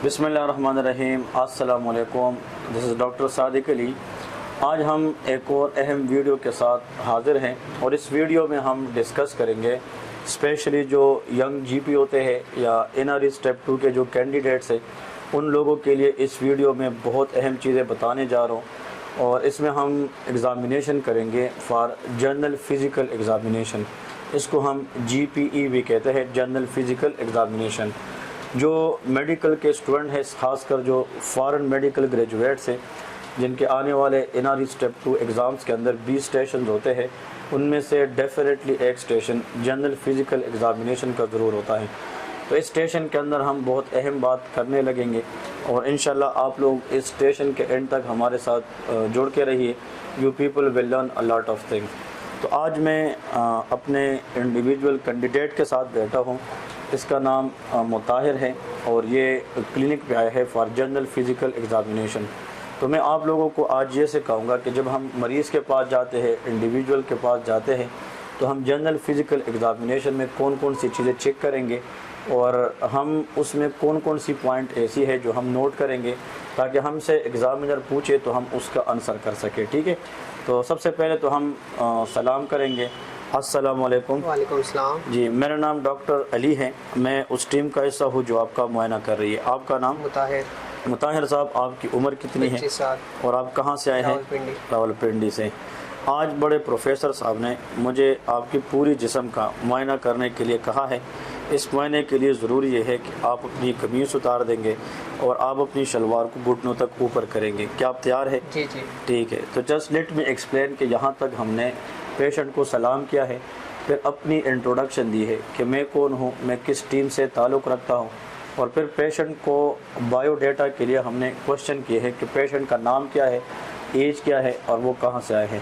بسم اللہ الرحمن الرحیم۔ السلام علیکم، دس از ڈاکٹر صادق علی۔ آج ہم ایک اور اہم ویڈیو کے ساتھ حاضر ہیں اور اس ویڈیو میں ہم ڈسکس کریں گے اسپیشلی جو ینگ جی پی ہوتے ہیں یا این آر ای اسٹیپ 2 کے جو کینڈیڈیٹس ہیں ان لوگوں کے لیے اس ویڈیو میں بہت اہم چیزیں بتانے جا رہا ہوں، اور اس میں ہم ایگزامینیشن کریں گے فار جنرل فزیکل ایگزامینیشن۔ اس کو ہم جی پی ای بھی کہتے ہیں، جنرل فزیکل ایگزامینیشن۔ جو میڈیکل کے اسٹوڈنٹ ہیں، خاص کر جو فارن میڈیکل گریجویٹس ہیں جن کے آنے والے N R E step 2 exams کے اندر 20 اسٹیشنز ہوتے ہیں، ان میں سے ڈیفینیٹلی ایک اسٹیشن جنرل فزیکل ایگزامینیشن کا ضرور ہوتا ہے۔ تو اس اسٹیشن کے اندر ہم بہت اہم بات کرنے لگیں گے اور انشاءاللہ آپ لوگ اس اسٹیشن کے اینڈ تک ہمارے ساتھ جڑ کے رہیے۔ You people will learn a lot of things. تو آج میں اپنے انڈیویجول کینڈیڈیٹ کے ساتھ بیٹھا ہوں، اس کا نام مطاہر ہے اور یہ کلینک پہ آیا ہے فار جنرل فزیکل ایگزامینیشن۔ تو میں آپ لوگوں کو آج یہ سے کہوں گا کہ جب ہم مریض کے پاس جاتے ہیں، انڈیویجول کے پاس جاتے ہیں، تو ہم جنرل فزیکل ایگزامینیشن میں کون کون سی چیزیں چیک کریں گے اور ہم اس میں کون کون سی پوائنٹ ایسی ہے جو ہم نوٹ کریں گے تاکہ ہم سے ایگزامینر پوچھے تو ہم اس کا آنسر کر سکیں، ٹھیک ہے؟ تو سب سے پہلے تو ہم سلام کریں گے۔ السلام علیکم۔ وعلیکم السلام۔ جی، میرا نام ڈاکٹر علی ہے، میں اس ٹیم کا حصہ ہوں جو آپ کا معائنہ کر رہی ہے۔ آپ کا نام؟ مطاہر صاحب، آپ کی عمر کتنی ہے 25 سال۔ اور آپ کہاں سے آئے ہیں؟ راولپنڈی سے۔ آج بڑے پروفیسر صاحب نے مجھے آپ کی پوری جسم کا معائنہ کرنے کے لیے کہا ہے۔ اس معائنے کے لیے ضروری یہ ہے کہ آپ اپنی قمیص اتار دیں گے اور آپ اپنی شلوار کو گھٹنوں تک اوپر کریں گے۔ کیا آپ تیار ہے؟ جی جی ٹھیک ہے۔ تو جسٹ لیٹ می ایکسپلین کہ یہاں تک ہم نے پیشنٹ کو سلام کیا ہے، پھر اپنی انٹروڈکشن دی ہے کہ میں کون ہوں، میں کس ٹیم سے تعلق رکھتا ہوں، اور پھر پیشنٹ کو بایو ڈیٹا کے لیے ہم نے کوشچن کیے ہیں کہ پیشنٹ کا نام کیا ہے، ایج کیا ہے اور وہ کہاں سے آئے ہیں۔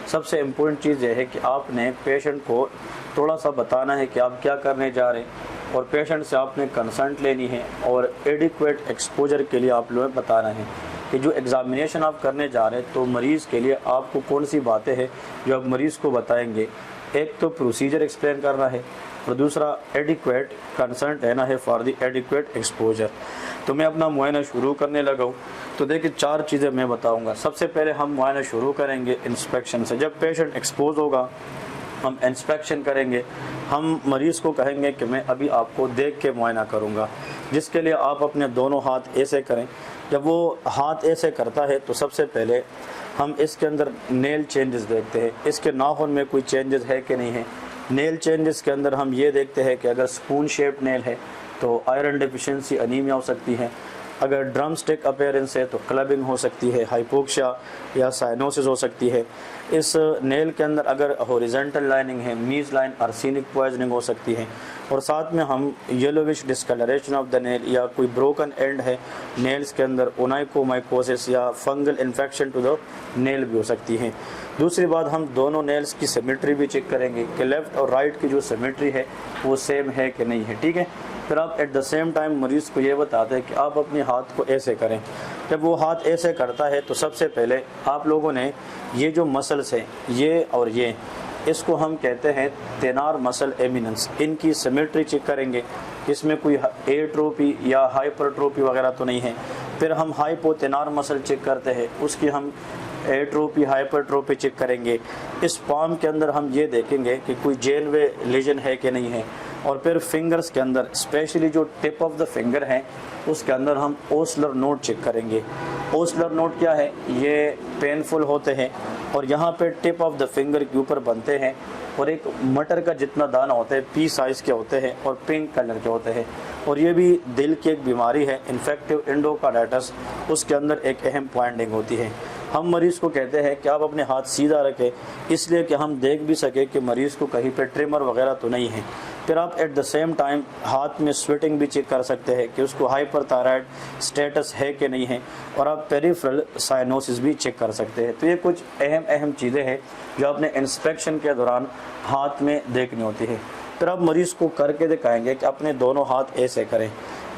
سب سے امپورٹنٹ چیز یہ ہے کہ آپ نے پیشنٹ کو تھوڑا سا بتانا ہے کہ آپ کیا کرنے جا رہے ہیں، اور پیشنٹ سے آپ نے کنسنٹ لینی ہے اور ایڈیکویٹ ایکسپوجر کے لیے آپ لوگوں بتانا ہے کہ جو ایگزامینیشن آپ کرنے جا رہے ہیں تو مریض کے لیے آپ کو کون سی باتیں ہیں جو آپ مریض کو بتائیں گے۔ ایک تو پروسیجر ایکسپلین کرنا ہے اور دوسرا ایڈیکویٹ کنسنٹ لینا ہے فار دی ایڈیکویٹ ایکسپوجر۔ تو میں اپنا معائنہ شروع کرنے لگا ہوں۔ تو دیکھیں 4 چیزیں میں بتاؤں گا۔ سب سے پہلے ہم معائنہ شروع کریں گے انسپیکشن سے۔ جب پیشنٹ ایکسپوز ہوگا ہم انسپیکشن کریں گے، ہم مریض کو کہیں گے کہ میں ابھی آپ کو دیکھ کے معائنہ کروں گا، جس کے لیے آپ اپنے دونوں ہاتھ ایسے کریں۔ جب وہ ہاتھ ایسے کرتا ہے تو سب سے پہلے ہم اس کے اندر نیل چینجز دیکھتے ہیں، اس کے ناخن میں کوئی چینجز ہے کہ نہیں ہے۔ نیل چینجز کے اندر ہم یہ دیکھتے ہیں کہ اگر سپون شیپ نیل ہے تو آئرن ڈیفیشنسی انیمیا ہو سکتی ہے، اگر ڈرم سٹک اپیرنس ہے تو کلبنگ ہو سکتی ہے، ہائپوکسیا یا سائنوسس ہو سکتی ہے۔ اس نیل کے اندر اگر ہوریزنٹل لائننگ ہے، میز لائن ارسینک پوائزننگ ہو سکتی ہے، اور ساتھ میں ہم یلوش ڈسکلریشن آف دا نیل یا کوئی بروکن اینڈ ہے نیلز کے اندر، اونائکومائکوسس یا فنگل انفیکشن ٹو دا نیل بھی ہو سکتی ہے۔ دوسری بات، ہم دونوں نیلز کی سیمیٹری بھی چیک کریں گے کہ لیفٹ اور رائٹ کی جو سیمیٹری ہے وہ سیم ہے کہ نہیں ہے، ٹھیک ہے؟ پھر آپ ایٹ دا سیم ٹائم مریض کو یہ بتاتے ہیں کہ آپ اپنے ہاتھ کو ایسے کریں۔ جب وہ ہاتھ ایسے کرتا ہے تو سب سے پہلے آپ لوگوں نے یہ جو مسلس ہیں، یہ اور یہ، اس کو ہم کہتے ہیں تینار مسل ایمیننس، ان کی سیمیٹری چیک کریں گے، اس میں کوئی ایٹروپی یا ہائپرٹروپی وغیرہ تو نہیں ہے۔ پھر ہم ہائپو تینار مسل چیک کرتے ہیں، اس کی ہم ایٹروپی ہائپرٹروپی چیک کریں گے۔ اس پام کے اندر ہم یہ دیکھیں گے کہ کوئی جین وے لیجن ہے کہ نہیں ہے، اور پھر فنگرز کے اندر اسپیشلی جو ٹپ آف دا فنگر ہے اس کے اندر ہم اوسلر نوٹ چیک کریں گے۔ اوسلر نوٹ کیا ہے؟ یہ پینفل ہوتے ہیں اور یہاں پہ ٹپ آف دا فنگر کے اوپر بنتے ہیں اور ایک مٹر کا جتنا دانہ ہوتا ہے، پی سائز کے ہوتے ہیں اور پنک کلر کے ہوتے ہیں، اور یہ بھی دل کی ایک بیماری ہے انفیکٹو انڈوکارڈائٹس، اس کے اندر ایک اہم پوائنٹنگ ہوتی ہے۔ ہم مریض کو کہتے ہیں کہ آپ اپنے ہاتھ سیدھا رکھیں، اس لیے کہ ہم دیکھ بھی سکیں کہ مریض کو کہیں پہ ٹریمر وغیرہ تو نہیں ہے۔ پھر آپ ایٹ دا سیم ٹائم ہاتھ میں سویٹنگ بھی چیک کر سکتے ہیں کہ اس کو ہائپر تھائرائڈ سٹیٹس ہے کہ نہیں ہے، اور آپ پیریفرل سائنوسس بھی چیک کر سکتے ہیں۔ تو یہ کچھ اہم چیزیں ہیں جو آپ نے انسپیکشن کے دوران ہاتھ میں دیکھنی ہوتی ہے۔ پھر آپ مریض کو کر کے دکھائیں گے کہ اپنے دونوں ہاتھ ایسے کریں۔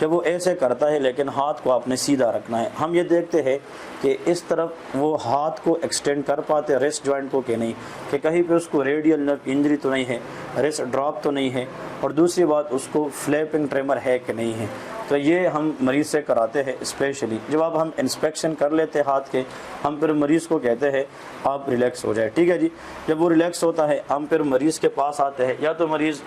جب وہ ایسے کرتا ہے لیکن ہاتھ کو آپ نے سیدھا رکھنا ہے، ہم یہ دیکھتے ہیں کہ اس طرف وہ ہاتھ کو ایکسٹینڈ کر پاتے ریسٹ جوائنٹ کو کہ نہیں، کہ کہیں پہ اس کو ریڈیل نرو انجری تو نہیں ہے۔ رسٹ ڈراپ تو نہیں ہے، اور دوسری بات اس کو فلیپنگ ٹریمر ہے کہ نہیں ہے۔ تو یہ ہم مریض سے کراتے ہیں اسپیشلی۔ جب اب ہم انسپیکشن کر لیتے ہاتھ کے، ہم پھر مریض کو کہتے ہیں آپ ریلیکس ہو جائے، ٹھیک ہے جی۔ جب وہ ریلیکس ہوتا ہے ہم پھر مریض کے پاس آتے ہیں، یا تو مریض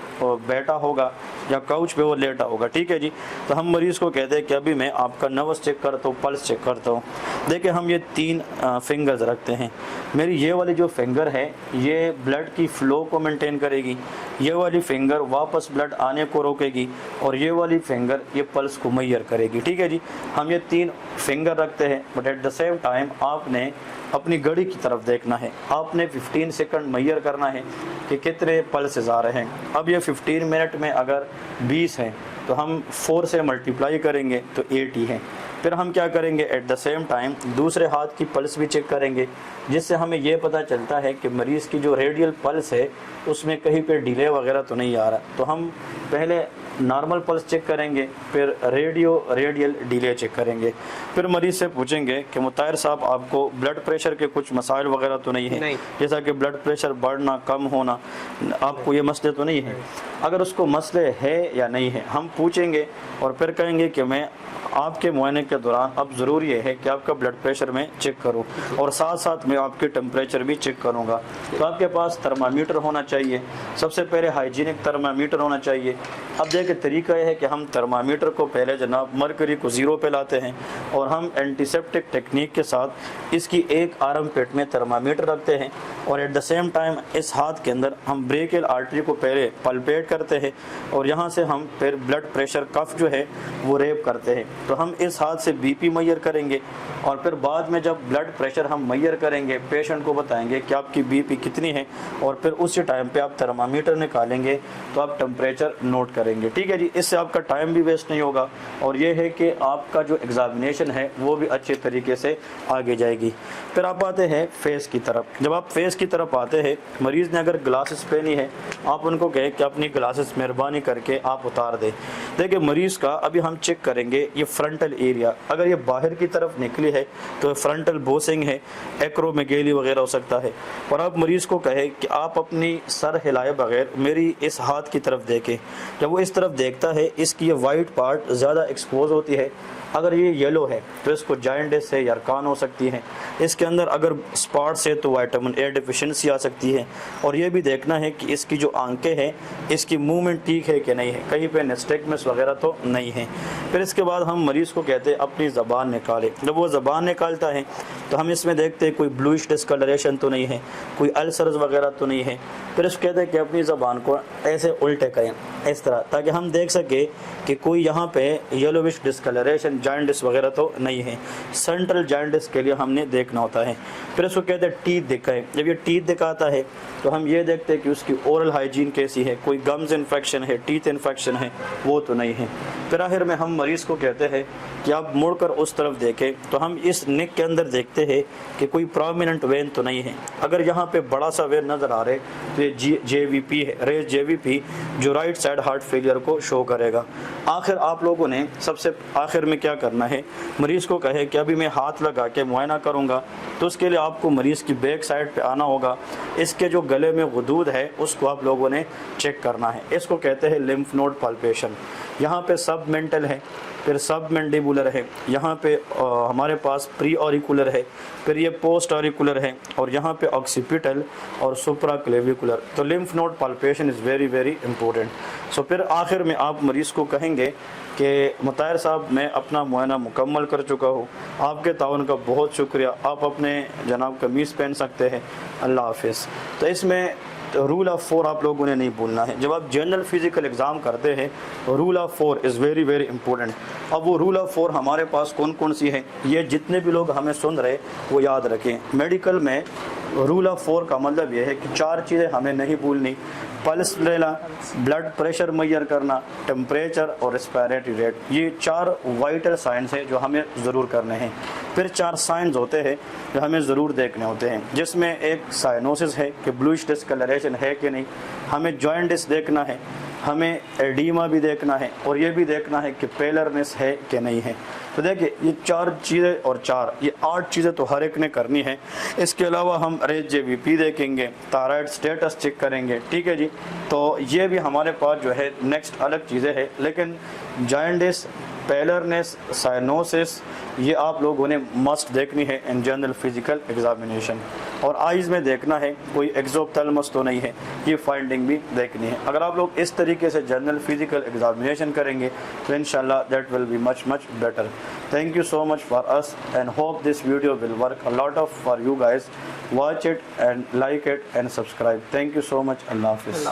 بیٹھا ہوگا یا کاؤچ پہ وہ لیٹا ہوگا، ٹھیک ہے جی۔ تو ہم مریض کو کہتے ہیں کہ ابھی میں آپ کا نروس چیک کرتا ہوں، پلس چیک کرتا ہوں۔ دیکھیں ہم یہ 3 فنگرز رکھتے ہیں۔ میری یہ والی جو فنگر ہے یہ بلڈ کی فلو کو مینٹین کرے گی، یہ والی فنگر واپس بلڈ آنے کو روکے گی، اور یہ والی فنگر یہ پلس کو میئر کرے گی، ٹھیک ہے جی۔ ہم یہ 3 فنگر رکھتے ہیں، but at the same time آپ نے اپنی گھڑی کی طرف دیکھنا ہے، آپ نے 15 سیکنڈ میئر کرنا ہے کہ کتنے پلسز آ رہے ہیں۔ اب یہ 15 منٹ میں اگر 20 ہیں تو ہم 4 سے ملٹیپلائی کریں گے تو 80 ہیں۔ پھر ہم کیا کریں گے، ایٹ دا سیم ٹائم دوسرے ہاتھ کی پلس بھی چیک کریں گے، جس سے ہمیں یہ پتہ چلتا ہے کہ مریض کی جو ریڈیل پلس ہے اس میں کہیں پہ ڈیلے وغیرہ تو نہیں آ رہا۔ تو ہم پہلے نارمل پلس چیک کریں گے، پھر ریڈیل ڈیلے چیک کریں گے۔ پھر مریض سے پوچھیں گے کہ مطہر صاحب آپ کو بلڈ پریشر کے کچھ مسائل وغیرہ تو نہیں ہیں، جیسا کہ بلڈ پریشر بڑھنا کم ہونا، آپ کو یہ مسئلے تو نہیں ہیں؟ اگر اس کو مسئلے ہے یا نہیں ہے ہم پوچھیں گے، اور پھر کہیں گے کہ میں آپ کے معائنے کے دوران اب ضروری یہ ہے کہ آپ کا بلڈ پریشر میں چیک کروں، اور ساتھ ساتھ میں آپ کی ٹمپریچر بھی چیک کروں گا۔ تو آپ کے پاس تھرمامیٹر ہونا چاہیے، سب سے پہلے ہائیجینک تھرمامیٹر ہونا چاہیے۔ اب دیکھیں طریقہ یہ ہے کہ ہم تھرمامیٹر کو پہلے جناب مرکری کو 0 پہ لاتے ہیں، اور ہم اینٹی سیپٹک ٹیکنیک کے ساتھ اس کی ایک آرم پیٹ میں تھرمامیٹر رکھتے ہیں، اور ایٹ دا سیم ٹائم اس ہاتھ کے اندر ہم بریکیل آرٹری کو پہلے پلپیٹ کرتے ہیں، اور یہاں سے ہم پھر بلڈ پریشر کف جو ہے وہ ریپ کرتے ہیں۔ تو ہم اس ہاتھ سے بی پی میئر کریں گے، اور پھر بعد میں جب بلڈ پریشر ہم میئر کریں گے پیشنٹ کو بتائیں گے کہ آپ کی بی پی کتنی ہے، اور پھر اسی ٹائم پہ آپ تھرمامیٹر نکالیں گے تو آپ ٹمپریچر نوٹ کریں گے، ٹھیک ہے جی۔ اس سے آپ کا ٹائم بھی ویسٹ نہیں ہوگا، اور یہ ہے کہ آپ کا جو ایگزامینیشن ہے وہ بھی اچھے طریقے سے آگے جائے گی۔ پھر آپ آتے ہیں فیس کی طرف۔ جب آپ فیس کی طرف آتے ہیں، مریض نے اگر گلاسز پہنی ہے آپ ان کو کہیں کہ اپنی گلاسز مہربانی کر کے آپ اتار دیں۔ دیکھیں مریض کا ابھی ہم چیک کریں گے یہ فرنٹل ایریا، اگر یہ باہر کی طرف نکلی ہے تو فرنٹل بوسنگ ہے، ایکرومیگیلی وغیرہ ہو سکتا ہے، اور آپ مریض کو کہیں کہ آپ اپنی سر ہلائے بغیر میری اس ہاتھ کی طرف دیکھیں۔ جب وہ اس طرف دیکھتا ہے اس کی یہ وائٹ پارٹ زیادہ ایکسپوز ہوتی ہے، اگر یہ یلو ہے تو اس کو جائنڈس ہے یا ارکان ہو سکتی ہے، اس کے اندر اگر اسپاٹس ہے تو وائٹامن اے ڈیفیشنسی آ سکتی ہے، اور یہ بھی دیکھنا ہے کہ اس کی جو آنکھیں ہیں اس کی موومنٹ ٹھیک ہے کہ نہیں ہے، کہیں پہ نسٹیگمس وغیرہ تو نہیں ہے۔ پھر اس کے بعد ہم مریض کو کہتے ہیں اپنی زبان نکالے۔ جب وہ زبان نکالتا ہے تو ہم اس میں دیکھتے ہیں کوئی بلوئش ڈسکلریشن تو نہیں ہے، کوئی السرز وغیرہ تو نہیں ہے۔ پھر اس کو کہتے ہیں کہ اپنی زبان کو ایسے الٹے کریں اس طرح، تاکہ ہم دیکھ سکیں کہ کوئی یہاں پہ یلوش ڈسکلریشن جائنڈس وغیرہ تو نہیں ہے۔ سینٹرل جائنڈس کے لیے ہم نے دیکھنا ہوتا ہے۔ پھر اس کو کہتے ہیں ٹیتھ دکھائے۔ جب یہ ٹیتھ دکھاتا ہے تو ہم یہ دیکھتے ہیں کہ اس کی اورل ہائیجین کیسی ہے، کوئی گمز انفیکشن ہے، ٹیتھ انفیکشن ہے وہ تو نہیں ہے۔ پھر آخر میں ہم مریض کو کہتے ہیں کہ آپ مڑ کر اس طرف دیکھیں، تو ہم اس نیک کے اندر دیکھتے ہیں کہ کوئی پرومیننٹ وین تو نہیں ہے۔ اگر یہاں پہ بڑا سا وین نظر آ رہے تو یہ جے وی پی ہے، ریز جے وی پی، جو رائٹ سائڈ ہارٹ فیلئر کو شو کرے گا۔ آخر آپ لوگوں نے سب سے آخر میں کیا کرنا ہے، مریض کو کہے کہ ابھی میں ہاتھ لگا کے معائنہ کروں گا، تو اس کے لیے آپ کو مریض کی بیک سائڈ پہ آنا ہوگا، اس کے جو گلے میں غدود ہے اس کو آپ لوگوں نے چیک کرنا ہے۔ اس کو کہتے ہیں لمف نوڈ پالپیشن۔ یہاں پہ سب مینٹل ہے، پھر سب مینڈیبولر ہے، یہاں پہ ہمارے پاس پری اوریکولر ہے، پھر یہ پوسٹ اوریکولر ہے، اور یہاں پہ آکسیپیٹل اور سپرا کلیویکولر۔ تو lymph node palpation is very very important. So پھر آخر میں آپ مریض کو کہیں گے کہ مطہر صاحب میں اپنا معائنہ مکمل کر چکا ہوں، آپ کے تعاون کا بہت شکریہ، آپ اپنے جناب قمیض پہن سکتے ہیں، اللہ حافظ۔ تو اس میں رول آف 4 آپ لوگوں نے نہیں بھولنا ہے۔ جب آپ جنرل فزیکل ایگزام کرتے ہیں role of 4 is very very important. اب وہ رول آف 4 ہمارے پاس کون کون سی ہیں، یہ جتنے بھی لوگ ہمیں سن رہے وہ یاد رکھیں۔ میڈیکل میں رول آف 4 کا مطلب یہ ہے کہ 4 چیزیں ہمیں نہیں بھولنی: پلس لینا، بلڈ پریشر میئر کرنا، ٹمپریچر اور ریسپیریٹری ریٹ۔ یہ 4 وائٹل سائنس ہیں جو ہمیں ضرور کرنے ہیں۔ پھر 4 سائنز ہوتے ہیں جو ہمیں ضرور دیکھنے ہوتے ہیں، جس میں ایک سائنوسس ہے کہ بلوئش ڈسکلریشن ہے کہ نہیں، ہمیں جوائنٹس دیکھنا ہے، ہمیں ایڈیما بھی دیکھنا ہے اور یہ بھی دیکھنا ہے کہ پیلرنس ہے کہ نہیں ہے. تو دیکھیں یہ 4 چیزیں اور 4 یہ 8 چیزیں تو ہر ایک نے کرنی ہے. اس کے علاوہ ہم ریس جے وی پی دیکھیں گے, تھائرائڈ سٹیٹس چیک کریں گے, ٹھیک ہے جی. تو یہ بھی ہمارے پاس جو ہے نیکسٹ الگ چیزیں ہیں, لیکن جائنڈس, پیلرنس, سائنوسس یہ آپ لوگوں نے مسٹ دیکھنی ہے ان جنرل فزیکل ایگزامینیشن. اور آئیز میں دیکھنا ہے کوئی ایکزوپتھلمس تو نہیں ہے, یہ فائنڈنگ بھی دیکھنی ہے. اگر آپ لوگ اس طریقے سے جنرل فزیکل ایگزامینیشن کریں گے تو انشاءاللہ that will be much better. Thank you so much for us and hope this video will work a lot of for you guys. Watch it and like it and subscribe. Thank you so much. Allah Hafiz.